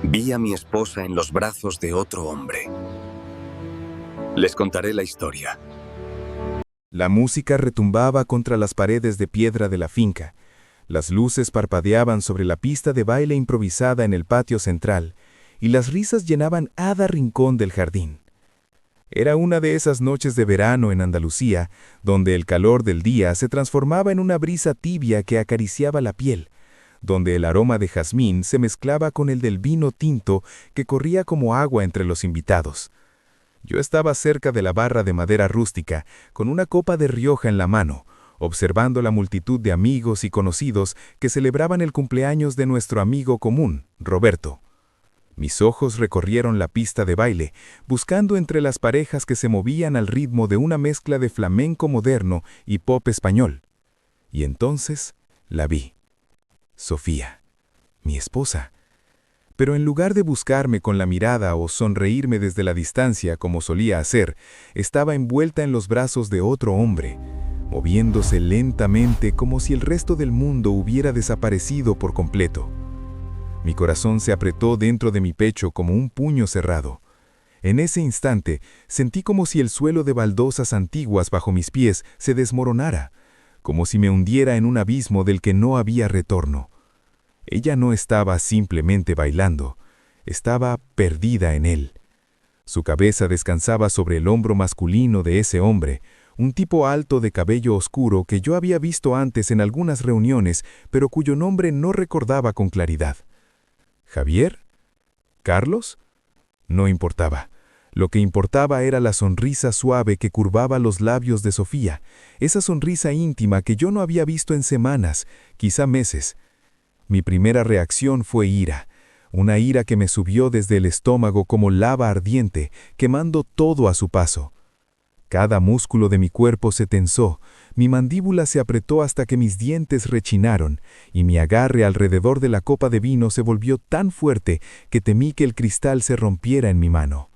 Vi a mi esposa en los brazos de otro hombre. Les contaré la historia. La música retumbaba contra las paredes de piedra de la finca. Las luces parpadeaban sobre la pista de baile improvisada en el patio central, y las risas llenaban cada rincón del jardín. Era una de esas noches de verano en Andalucía, donde el calor del día se transformaba en una brisa tibia que acariciaba la piel, donde el aroma de jazmín se mezclaba con el del vino tinto que corría como agua entre los invitados. Yo estaba cerca de la barra de madera rústica, con una copa de Rioja en la mano, observando la multitud de amigos y conocidos que celebraban el cumpleaños de nuestro amigo común, Roberto. Mis ojos recorrieron la pista de baile, buscando entre las parejas que se movían al ritmo de una mezcla de flamenco moderno y pop español. Y entonces la vi. Sofía, mi esposa. Pero en lugar de buscarme con la mirada o sonreírme desde la distancia como solía hacer, estaba envuelta en los brazos de otro hombre, moviéndose lentamente como si el resto del mundo hubiera desaparecido por completo. Mi corazón se apretó dentro de mi pecho como un puño cerrado. En ese instante sentí como si el suelo de baldosas antiguas bajo mis pies se desmoronara, como si me hundiera en un abismo del que no había retorno. Ella no estaba simplemente bailando, estaba perdida en él. Su cabeza descansaba sobre el hombro masculino de ese hombre, un tipo alto de cabello oscuro que yo había visto antes en algunas reuniones, pero cuyo nombre no recordaba con claridad. ¿Javier? ¿Carlos? No importaba. Lo que importaba era la sonrisa suave que curvaba los labios de Sofía, esa sonrisa íntima que yo no había visto en semanas, quizá meses. Mi primera reacción fue ira, una ira que me subió desde el estómago como lava ardiente, quemando todo a su paso. Cada músculo de mi cuerpo se tensó, mi mandíbula se apretó hasta que mis dientes rechinaron, y mi agarre alrededor de la copa de vino se volvió tan fuerte que temí que el cristal se rompiera en mi mano.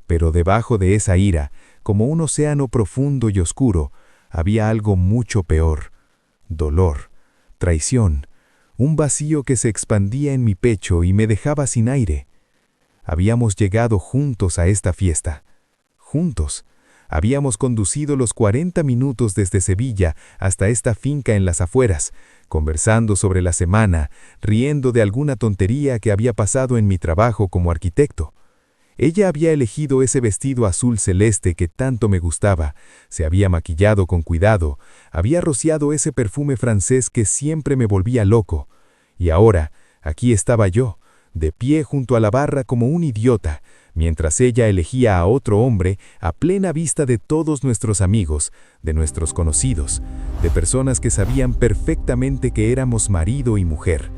Pero debajo de esa ira, como un océano profundo y oscuro, había algo mucho peor: dolor, traición, un vacío que se expandía en mi pecho y me dejaba sin aire. Habíamos llegado juntos a esta fiesta. Juntos. Habíamos conducido los 40 minutos desde Sevilla hasta esta finca en las afueras, conversando sobre la semana, riendo de alguna tontería que había pasado en mi trabajo como arquitecto. Ella había elegido ese vestido azul celeste que tanto me gustaba, se había maquillado con cuidado, había rociado ese perfume francés que siempre me volvía loco. Y ahora, aquí estaba yo, de pie junto a la barra como un idiota, mientras ella elegía a otro hombre a plena vista de todos nuestros amigos, de nuestros conocidos, de personas que sabían perfectamente que éramos marido y mujer.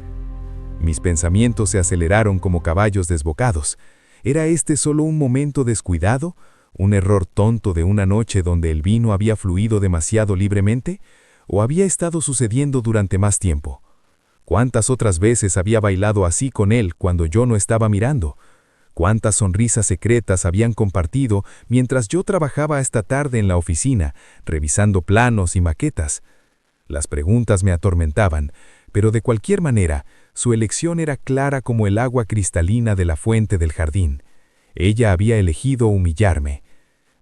Mis pensamientos se aceleraron como caballos desbocados. ¿Era este solo un momento descuidado? ¿Un error tonto de una noche donde el vino había fluido demasiado libremente? ¿O había estado sucediendo durante más tiempo? ¿Cuántas otras veces había bailado así con él cuando yo no estaba mirando? ¿Cuántas sonrisas secretas habían compartido mientras yo trabajaba esta tarde en la oficina, revisando planos y maquetas? Las preguntas me atormentaban, pero de cualquier manera, su elección era clara como el agua cristalina de la fuente del jardín. Ella había elegido humillarme.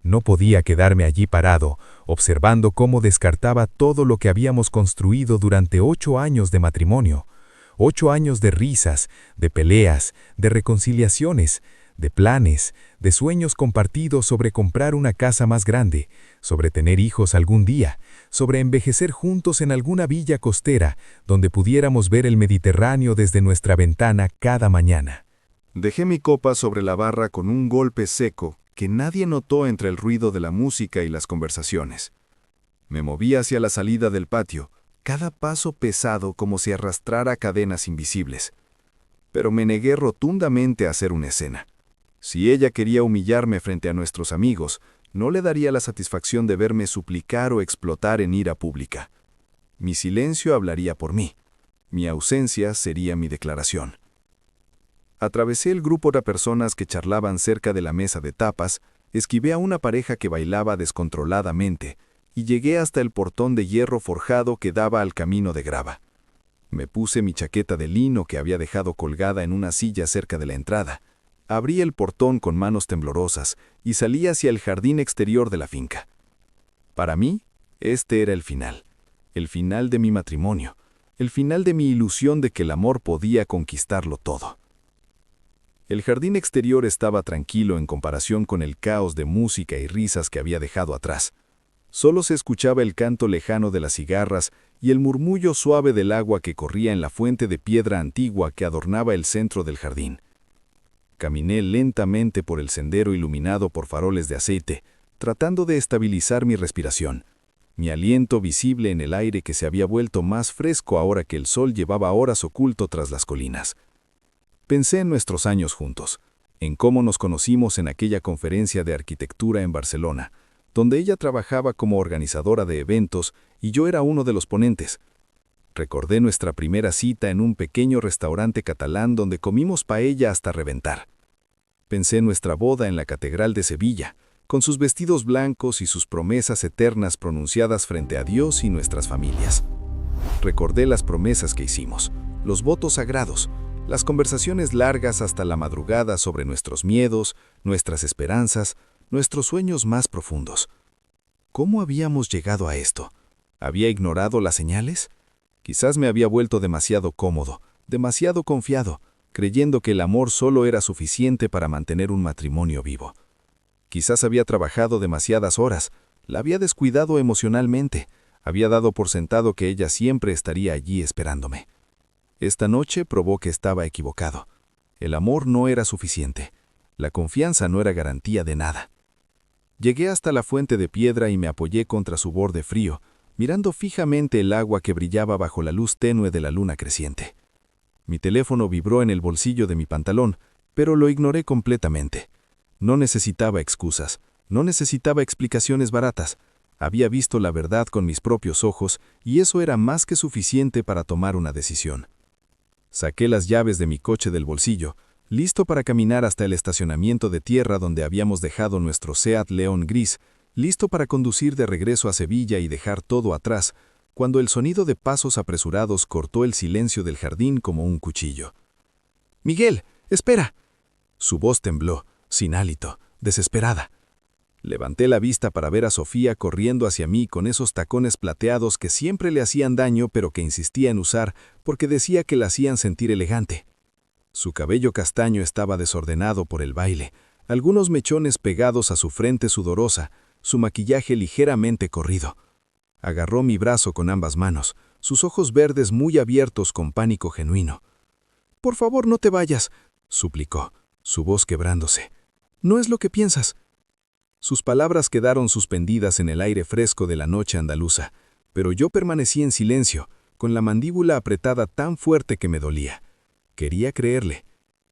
No podía quedarme allí parado, observando cómo descartaba todo lo que habíamos construido durante 8 años de matrimonio. 8 años de risas, de peleas, de reconciliaciones, de planes, de sueños compartidos sobre comprar una casa más grande, sobre tener hijos algún día, sobre envejecer juntos en alguna villa costera donde pudiéramos ver el Mediterráneo desde nuestra ventana cada mañana. Dejé mi copa sobre la barra con un golpe seco que nadie notó entre el ruido de la música y las conversaciones. Me moví hacia la salida del patio, cada paso pesado como si arrastrara cadenas invisibles. Pero me negué rotundamente a hacer una escena. Si ella quería humillarme frente a nuestros amigos, no le daría la satisfacción de verme suplicar o explotar en ira pública. Mi silencio hablaría por mí. Mi ausencia sería mi declaración. Atravesé el grupo de personas que charlaban cerca de la mesa de tapas, esquivé a una pareja que bailaba descontroladamente, y llegué hasta el portón de hierro forjado que daba al camino de grava. Me puse mi chaqueta de lino que había dejado colgada en una silla cerca de la entrada. Abrí el portón con manos temblorosas y salí hacia el jardín exterior de la finca. Para mí, este era el final de mi matrimonio, el final de mi ilusión de que el amor podía conquistarlo todo. El jardín exterior estaba tranquilo en comparación con el caos de música y risas que había dejado atrás. Solo se escuchaba el canto lejano de las cigarras y el murmullo suave del agua que corría en la fuente de piedra antigua que adornaba el centro del jardín. Caminé lentamente por el sendero iluminado por faroles de aceite, tratando de estabilizar mi respiración, mi aliento visible en el aire que se había vuelto más fresco ahora que el sol llevaba horas oculto tras las colinas. Pensé en nuestros años juntos, en cómo nos conocimos en aquella conferencia de arquitectura en Barcelona, donde ella trabajaba como organizadora de eventos y yo era uno de los ponentes. Recordé nuestra primera cita en un pequeño restaurante catalán donde comimos paella hasta reventar. Pensé en nuestra boda en la Catedral de Sevilla, con sus vestidos blancos y sus promesas eternas pronunciadas frente a Dios y nuestras familias. Recordé las promesas que hicimos, los votos sagrados, las conversaciones largas hasta la madrugada sobre nuestros miedos, nuestras esperanzas, nuestros sueños más profundos. ¿Cómo habíamos llegado a esto? ¿Había ignorado las señales? Quizás me había vuelto demasiado cómodo, demasiado confiado, creyendo que el amor solo era suficiente para mantener un matrimonio vivo. Quizás había trabajado demasiadas horas, la había descuidado emocionalmente, había dado por sentado que ella siempre estaría allí esperándome. Esta noche probó que estaba equivocado. El amor no era suficiente. La confianza no era garantía de nada. Llegué hasta la fuente de piedra y me apoyé contra su borde frío, mirando fijamente el agua que brillaba bajo la luz tenue de la luna creciente. Mi teléfono vibró en el bolsillo de mi pantalón, pero lo ignoré completamente. No necesitaba excusas, no necesitaba explicaciones baratas. Había visto la verdad con mis propios ojos y eso era más que suficiente para tomar una decisión. Saqué las llaves de mi coche del bolsillo, listo para caminar hasta el estacionamiento de tierra donde habíamos dejado nuestro Seat León gris, listo para conducir de regreso a Sevilla y dejar todo atrás, cuando el sonido de pasos apresurados cortó el silencio del jardín como un cuchillo. «Miguel, espera». Su voz tembló, sin hálito, desesperada. Levanté la vista para ver a Sofía corriendo hacia mí con esos tacones plateados que siempre le hacían daño pero que insistía en usar porque decía que la hacían sentir elegante. Su cabello castaño estaba desordenado por el baile, algunos mechones pegados a su frente sudorosa, su maquillaje ligeramente corrido. Agarró mi brazo con ambas manos, sus ojos verdes muy abiertos con pánico genuino. «Por favor, no te vayas», suplicó, su voz quebrándose. «No es lo que piensas». Sus palabras quedaron suspendidas en el aire fresco de la noche andaluza, pero yo permanecí en silencio, con la mandíbula apretada tan fuerte que me dolía. Quería creerle.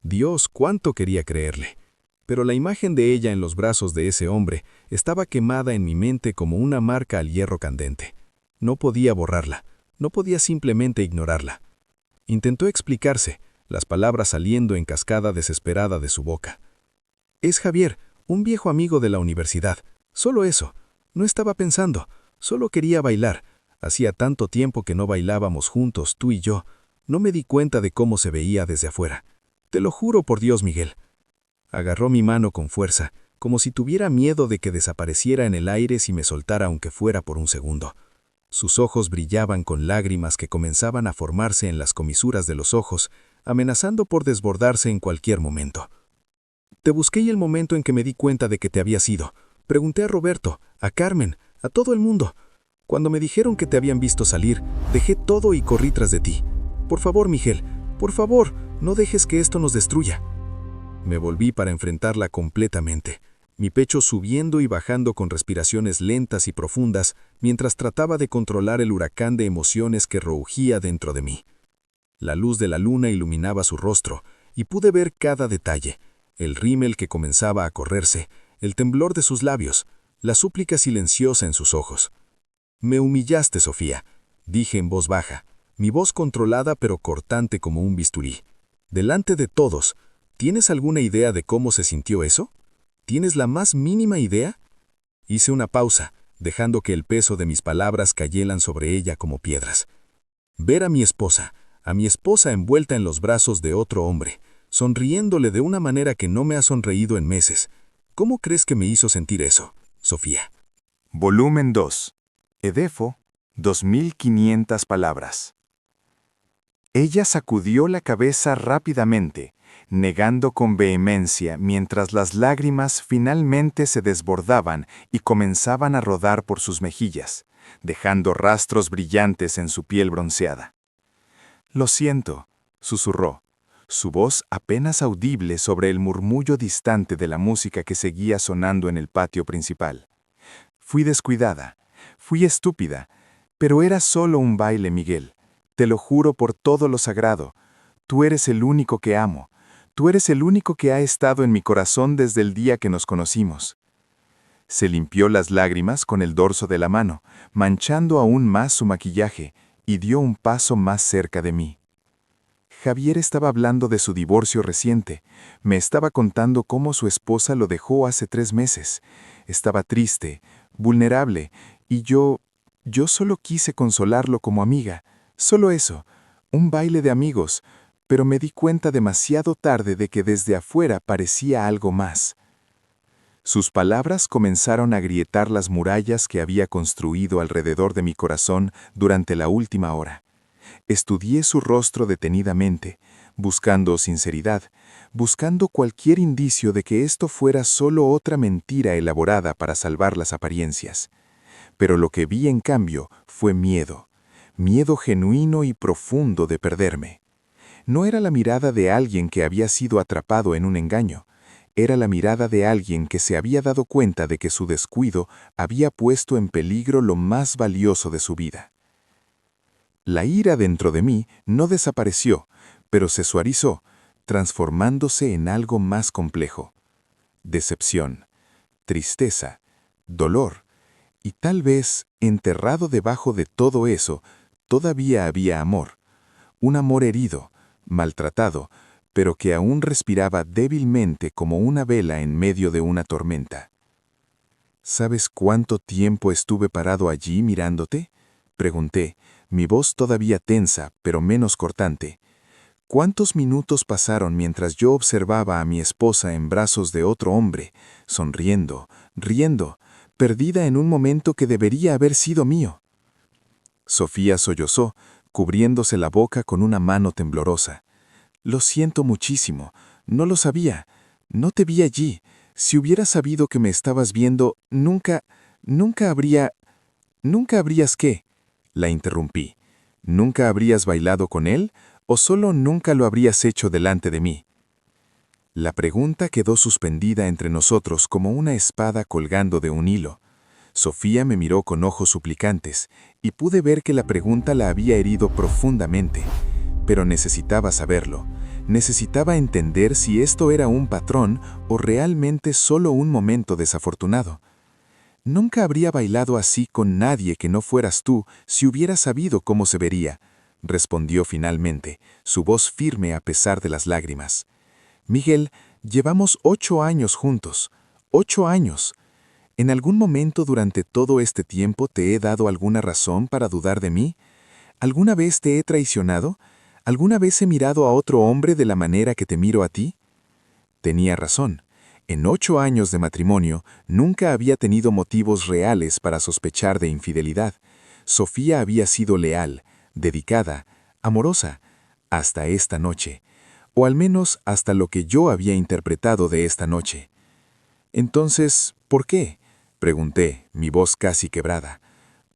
Dios, cuánto quería creerle. Pero la imagen de ella en los brazos de ese hombre estaba quemada en mi mente como una marca al hierro candente. No podía borrarla, no podía simplemente ignorarla. Intentó explicarse, las palabras saliendo en cascada desesperada de su boca. «Es Javier, un viejo amigo de la universidad. Solo eso. No estaba pensando. Solo quería bailar. Hacía tanto tiempo que no bailábamos juntos, tú y yo. No me di cuenta de cómo se veía desde afuera. Te lo juro por Dios, Miguel». Agarró mi mano con fuerza, como si tuviera miedo de que desapareciera en el aire si me soltara aunque fuera por un segundo. Sus ojos brillaban con lágrimas que comenzaban a formarse en las comisuras de los ojos, amenazando por desbordarse en cualquier momento. «Te busqué y el momento en que me di cuenta de que te habías ido. Pregunté a Roberto, a Carmen, a todo el mundo. Cuando me dijeron que te habían visto salir, dejé todo y corrí tras de ti. Por favor, Miguel, por favor, no dejes que esto nos destruya». Me volví para enfrentarla completamente, mi pecho subiendo y bajando con respiraciones lentas y profundas, mientras trataba de controlar el huracán de emociones que rugía dentro de mí. La luz de la luna iluminaba su rostro, y pude ver cada detalle, el rímel que comenzaba a correrse, el temblor de sus labios, la súplica silenciosa en sus ojos. «Me humillaste, Sofía», dije en voz baja, mi voz controlada pero cortante como un bisturí. «Delante de todos, ¿tienes alguna idea de cómo se sintió eso? ¿Tienes la más mínima idea?» Hice una pausa, dejando que el peso de mis palabras cayeran sobre ella como piedras. Ver a mi esposa, a mi esposa envuelta en los brazos de otro hombre, sonriéndole de una manera que no me ha sonreído en meses. ¿Cómo crees que me hizo sentir eso, Sofía? Volumen 2. Edefo, 2500 palabras. Ella sacudió la cabeza rápidamente, negando con vehemencia mientras las lágrimas finalmente se desbordaban y comenzaban a rodar por sus mejillas, dejando rastros brillantes en su piel bronceada. «Lo siento», susurró, su voz apenas audible sobre el murmullo distante de la música que seguía sonando en el patio principal. «Fui descuidada, fui estúpida, pero era solo un baile, Miguel. Te lo juro por todo lo sagrado. Tú eres el único que amo. Tú eres el único que ha estado en mi corazón desde el día que nos conocimos». Se limpió las lágrimas con el dorso de la mano, manchando aún más su maquillaje, y dio un paso más cerca de mí. Javier estaba hablando de su divorcio reciente. Me estaba contando cómo su esposa lo dejó hace 3 meses. Estaba triste, vulnerable, y yo solo quise consolarlo como amiga. Solo eso, un baile de amigos, pero me di cuenta demasiado tarde de que desde afuera parecía algo más. Sus palabras comenzaron a agrietar las murallas que había construido alrededor de mi corazón durante la última hora. Estudié su rostro detenidamente, buscando sinceridad, buscando cualquier indicio de que esto fuera solo otra mentira elaborada para salvar las apariencias. Pero lo que vi en cambio fue miedo, miedo genuino y profundo de perderme. No era la mirada de alguien que había sido atrapado en un engaño. Era la mirada de alguien que se había dado cuenta de que su descuido había puesto en peligro lo más valioso de su vida. La ira dentro de mí no desapareció, pero se suavizó, transformándose en algo más complejo. Decepción, tristeza, dolor, y tal vez, enterrado debajo de todo eso, todavía había amor. Un amor herido, maltratado, pero que aún respiraba débilmente como una vela en medio de una tormenta. ¿Sabes cuánto tiempo estuve parado allí mirándote?, pregunté, mi voz todavía tensa, pero menos cortante. ¿Cuántos minutos pasaron mientras yo observaba a mi esposa en brazos de otro hombre, sonriendo, riendo, perdida en un momento que debería haber sido mío? Sofía sollozó, cubriéndose la boca con una mano temblorosa. «Lo siento muchísimo. No lo sabía. No te vi allí. Si hubiera sabido que me estabas viendo, nunca habrías ¿qué?», la interrumpí. «¿Nunca habrías bailado con él o solo nunca lo habrías hecho delante de mí?». La pregunta quedó suspendida entre nosotros como una espada colgando de un hilo. Sofía me miró con ojos suplicantes y pude ver que la pregunta la había herido profundamente. Pero necesitaba saberlo. Necesitaba entender si esto era un patrón o realmente solo un momento desafortunado. «Nunca habría bailado así con nadie que no fueras tú si hubiera sabido cómo se vería», respondió finalmente, su voz firme a pesar de las lágrimas. «Miguel, llevamos 8 años juntos. 8 años. ¿En algún momento durante todo este tiempo te he dado alguna razón para dudar de mí? ¿Alguna vez te he traicionado? ¿Alguna vez he mirado a otro hombre de la manera que te miro a ti?». Tenía razón. En 8 años de matrimonio, nunca había tenido motivos reales para sospechar de infidelidad. Sofía había sido leal, dedicada, amorosa, hasta esta noche, o al menos hasta lo que yo había interpretado de esta noche. «Entonces, ¿por qué?», pregunté, mi voz casi quebrada.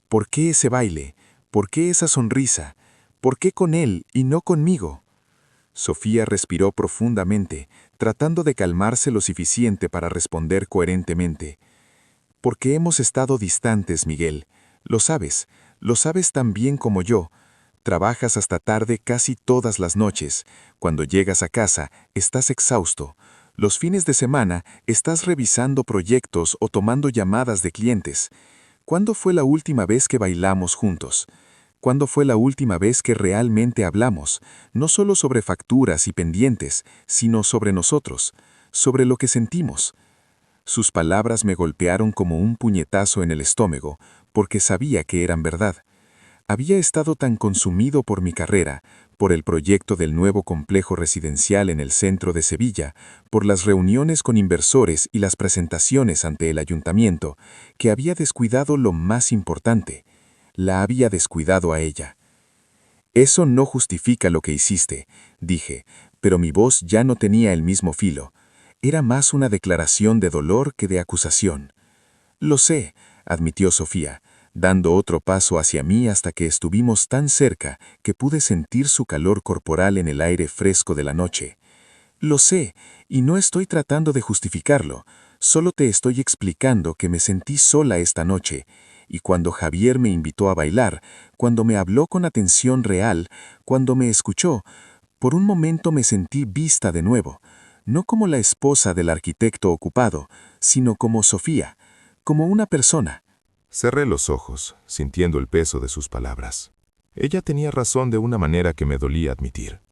«¿Por qué ese baile? ¿Por qué esa sonrisa? ¿Por qué con él y no conmigo?». Sofía respiró profundamente, tratando de calmarse lo suficiente para responder coherentemente. «Porque hemos estado distantes, Miguel. Lo sabes tan bien como yo. Trabajas hasta tarde casi todas las noches. Cuando llegas a casa, estás exhausto. Los fines de semana, estás revisando proyectos o tomando llamadas de clientes. ¿Cuándo fue la última vez que bailamos juntos? ¿Cuándo fue la última vez que realmente hablamos, no solo sobre facturas y pendientes, sino sobre nosotros, sobre lo que sentimos?» Sus palabras me golpearon como un puñetazo en el estómago, porque sabía que eran verdad. Había estado tan consumido por mi carrera, por el proyecto del nuevo complejo residencial en el centro de Sevilla, por las reuniones con inversores y las presentaciones ante el ayuntamiento, que había descuidado lo más importante. La había descuidado a ella. Eso no justifica lo que hiciste, dije, pero mi voz ya no tenía el mismo filo. Era más una declaración de dolor que de acusación. Lo sé, admitió Sofía, dando otro paso hacia mí hasta que estuvimos tan cerca que pude sentir su calor corporal en el aire fresco de la noche. Lo sé, y no estoy tratando de justificarlo, solo te estoy explicando que me sentí sola esta noche, y cuando Javier me invitó a bailar, cuando me habló con atención real, cuando me escuchó, por un momento me sentí vista de nuevo, no como la esposa del arquitecto ocupado, sino como Sofía, como una persona. Cerré los ojos, sintiendo el peso de sus palabras. Ella tenía razón de una manera que me dolía admitir.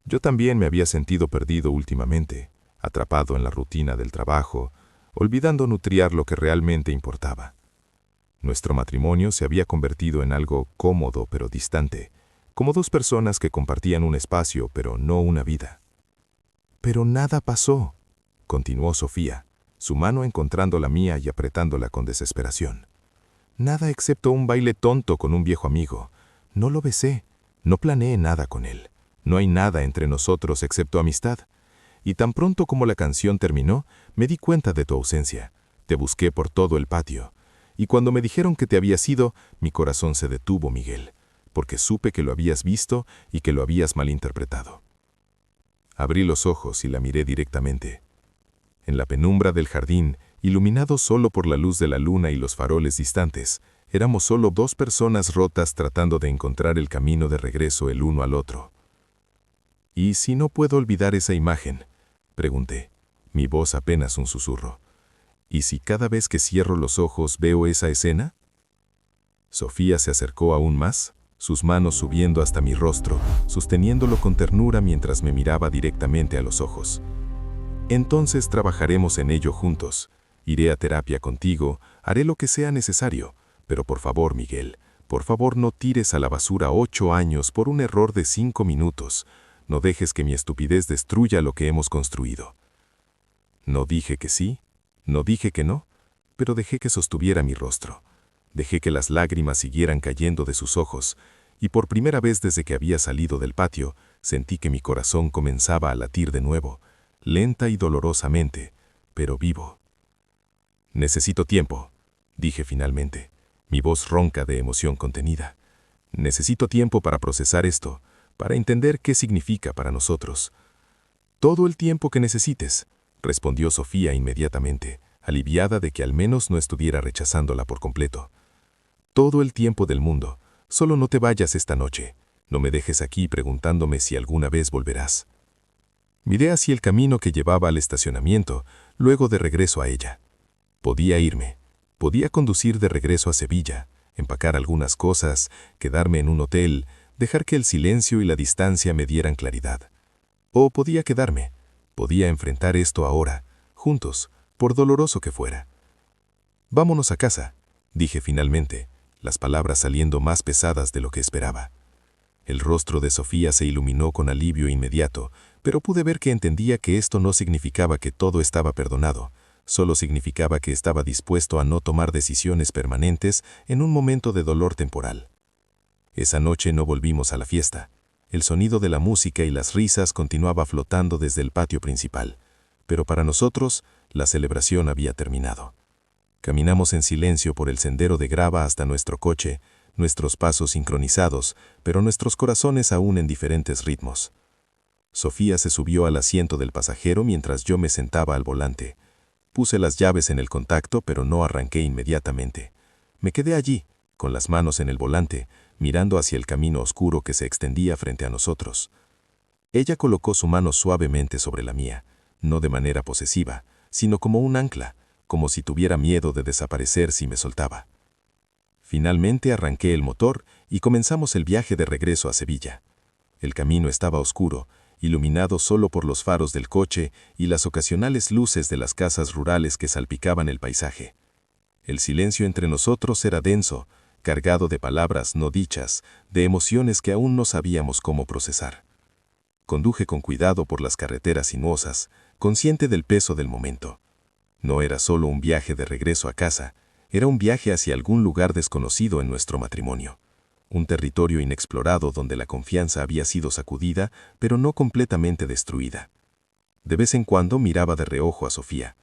Yo también me había sentido perdido últimamente, atrapado en la rutina del trabajo, olvidando nutriar lo que realmente importaba. Nuestro matrimonio se había convertido en algo cómodo pero distante, como dos personas que compartían un espacio pero no una vida. Pero nada pasó, continuó Sofía, su mano encontrando la mía y apretándola con desesperación. Nada excepto un baile tonto con un viejo amigo. No lo besé, no planeé nada con él. No hay nada entre nosotros excepto amistad. Y tan pronto como la canción terminó, me di cuenta de tu ausencia. Te busqué por todo el patio. Y cuando me dijeron que te habías ido, mi corazón se detuvo, Miguel, porque supe que lo habías visto y que lo habías malinterpretado. Abrí los ojos y la miré directamente. En la penumbra del jardín, iluminado solo por la luz de la luna y los faroles distantes, éramos solo dos personas rotas tratando de encontrar el camino de regreso el uno al otro. ¿Y si no puedo olvidar esa imagen?, pregunté, mi voz apenas un susurro. ¿Y si cada vez que cierro los ojos veo esa escena? Sofía se acercó aún más, sus manos subiendo hasta mi rostro, sosteniéndolo con ternura mientras me miraba directamente a los ojos. Entonces trabajaremos en ello juntos. Iré a terapia contigo, haré lo que sea necesario, pero por favor, Miguel, por favor no tires a la basura 8 años por un error de 5 minutos. No dejes que mi estupidez destruya lo que hemos construido. No dije que sí, no dije que no, pero dejé que sostuviera mi rostro. Dejé que las lágrimas siguieran cayendo de sus ojos, y por primera vez desde que había salido del patio, sentí que mi corazón comenzaba a latir de nuevo, lenta y dolorosamente, pero vivo. Necesito tiempo, dije finalmente, mi voz ronca de emoción contenida. Necesito tiempo para procesar esto, para entender qué significa para nosotros. Todo el tiempo que necesites, respondió Sofía inmediatamente, aliviada de que al menos no estuviera rechazándola por completo. Todo el tiempo del mundo, solo no te vayas esta noche, no me dejes aquí preguntándome si alguna vez volverás. Miré hacia el camino que llevaba al estacionamiento, luego de regreso a ella. Podía irme, podía conducir de regreso a Sevilla, empacar algunas cosas, quedarme en un hotel, dejar que el silencio y la distancia me dieran claridad. O podía quedarme, podía enfrentar esto ahora, juntos, por doloroso que fuera. Vámonos a casa, dije finalmente, las palabras saliendo más pesadas de lo que esperaba. El rostro de Sofía se iluminó con alivio inmediato, pero pude ver que entendía que esto no significaba que todo estaba perdonado, solo significaba que estaba dispuesto a no tomar decisiones permanentes en un momento de dolor temporal. Esa noche no volvimos a la fiesta. El sonido de la música y las risas continuaba flotando desde el patio principal, pero para nosotros la celebración había terminado. Caminamos en silencio por el sendero de grava hasta nuestro coche, nuestros pasos sincronizados, pero nuestros corazones aún en diferentes ritmos. Sofía se subió al asiento del pasajero mientras yo me sentaba al volante. Puse las llaves en el contacto, pero no arranqué inmediatamente. Me quedé allí, con las manos en el volante, mirando hacia el camino oscuro que se extendía frente a nosotros. Ella colocó su mano suavemente sobre la mía, no de manera posesiva, sino como un ancla, como si tuviera miedo de desaparecer si me soltaba. Finalmente arranqué el motor y comenzamos el viaje de regreso a Sevilla. El camino estaba oscuro, iluminado solo por los faros del coche y las ocasionales luces de las casas rurales que salpicaban el paisaje. El silencio entre nosotros era denso, cargado de palabras no dichas, de emociones que aún no sabíamos cómo procesar. Conduje con cuidado por las carreteras sinuosas, consciente del peso del momento. No era solo un viaje de regreso a casa, era un viaje hacia algún lugar desconocido en nuestro matrimonio. Un territorio inexplorado donde la confianza había sido sacudida, pero no completamente destruida. De vez en cuando miraba de reojo a Sofía.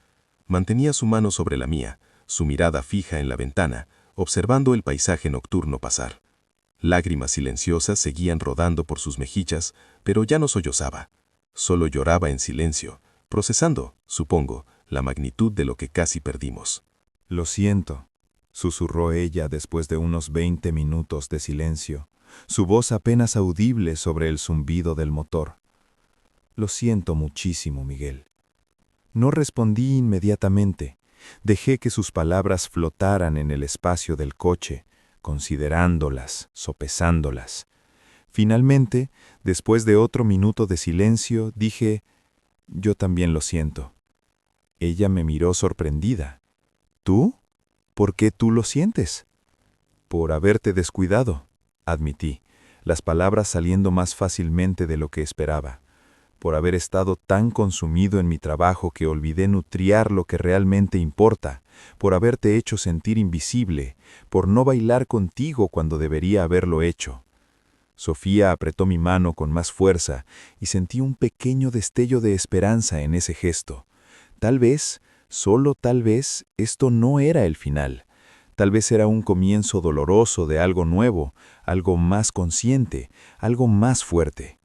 Mantenía su mano sobre la mía, su mirada fija en la ventana, observando el paisaje nocturno pasar. Lágrimas silenciosas seguían rodando por sus mejillas, pero ya no sollozaba. Solo lloraba en silencio, procesando, supongo, la magnitud de lo que casi perdimos. Lo siento, susurró ella después de unos 20 minutos de silencio, su voz apenas audible sobre el zumbido del motor. Lo siento muchísimo, Miguel. No respondí inmediatamente. Dejé que sus palabras flotaran en el espacio del coche, considerándolas, sopesándolas. Finalmente, después de otro minuto de silencio, dije, «Yo también lo siento». Ella me miró sorprendida. «¿Tú? ¿Por qué tú lo sientes?» «Por haberte descuidado», admití, las palabras saliendo más fácilmente de lo que esperaba. Por haber estado tan consumido en mi trabajo que olvidé nutriar lo que realmente importa, por haberte hecho sentir invisible, por no bailar contigo cuando debería haberlo hecho. Sofía apretó mi mano con más fuerza y sentí un pequeño destello de esperanza en ese gesto. Tal vez, solo tal vez, esto no era el final. Tal vez era un comienzo doloroso de algo nuevo, algo más consciente, algo más fuerte.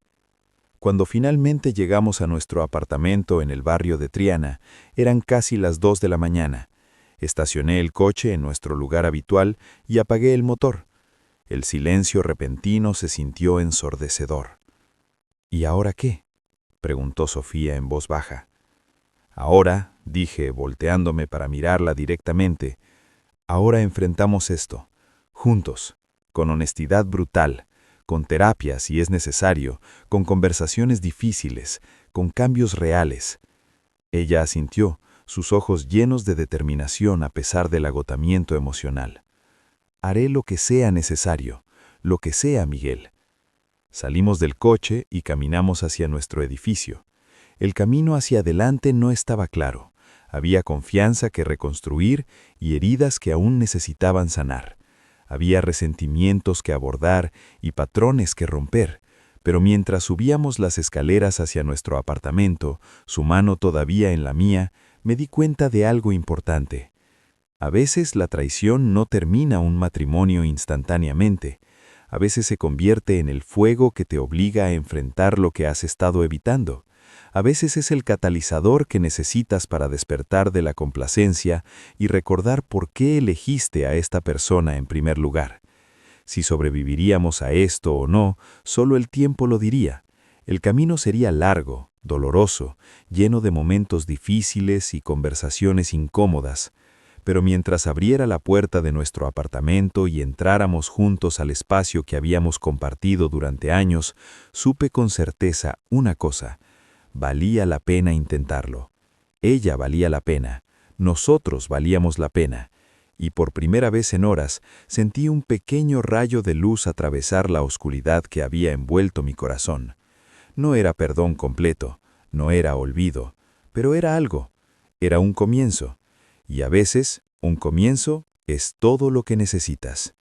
Cuando finalmente llegamos a nuestro apartamento en el barrio de Triana, eran casi las 2 de la mañana. Estacioné el coche en nuestro lugar habitual y apagué el motor. El silencio repentino se sintió ensordecedor. «¿Y ahora qué?», preguntó Sofía en voz baja. «Ahora», dije, volteándome para mirarla directamente, «ahora enfrentamos esto, juntos, con honestidad brutal, con terapia si es necesario, con conversaciones difíciles, con cambios reales». Ella asintió, sus ojos llenos de determinación a pesar del agotamiento emocional. «Haré lo que sea necesario, lo que sea, Miguel». Salimos del coche y caminamos hacia nuestro edificio. El camino hacia adelante no estaba claro. Había confianza que reconstruir y heridas que aún necesitaban sanar. Había resentimientos que abordar y patrones que romper, pero mientras subíamos las escaleras hacia nuestro apartamento, su mano todavía en la mía, me di cuenta de algo importante. A veces la traición no termina un matrimonio instantáneamente. A veces se convierte en el fuego que te obliga a enfrentar lo que has estado evitando. A veces es el catalizador que necesitas para despertar de la complacencia y recordar por qué elegiste a esta persona en primer lugar. Si sobreviviríamos a esto o no, solo el tiempo lo diría. El camino sería largo, doloroso, lleno de momentos difíciles y conversaciones incómodas. Pero mientras abriera la puerta de nuestro apartamento y entráramos juntos al espacio que habíamos compartido durante años, supe con certeza una cosa: valía la pena intentarlo. Ella valía la pena, nosotros valíamos la pena, y por primera vez en horas sentí un pequeño rayo de luz atravesar la oscuridad que había envuelto mi corazón. No era perdón completo, no era olvido, pero era algo, era un comienzo. Y a veces, un comienzo es todo lo que necesitas.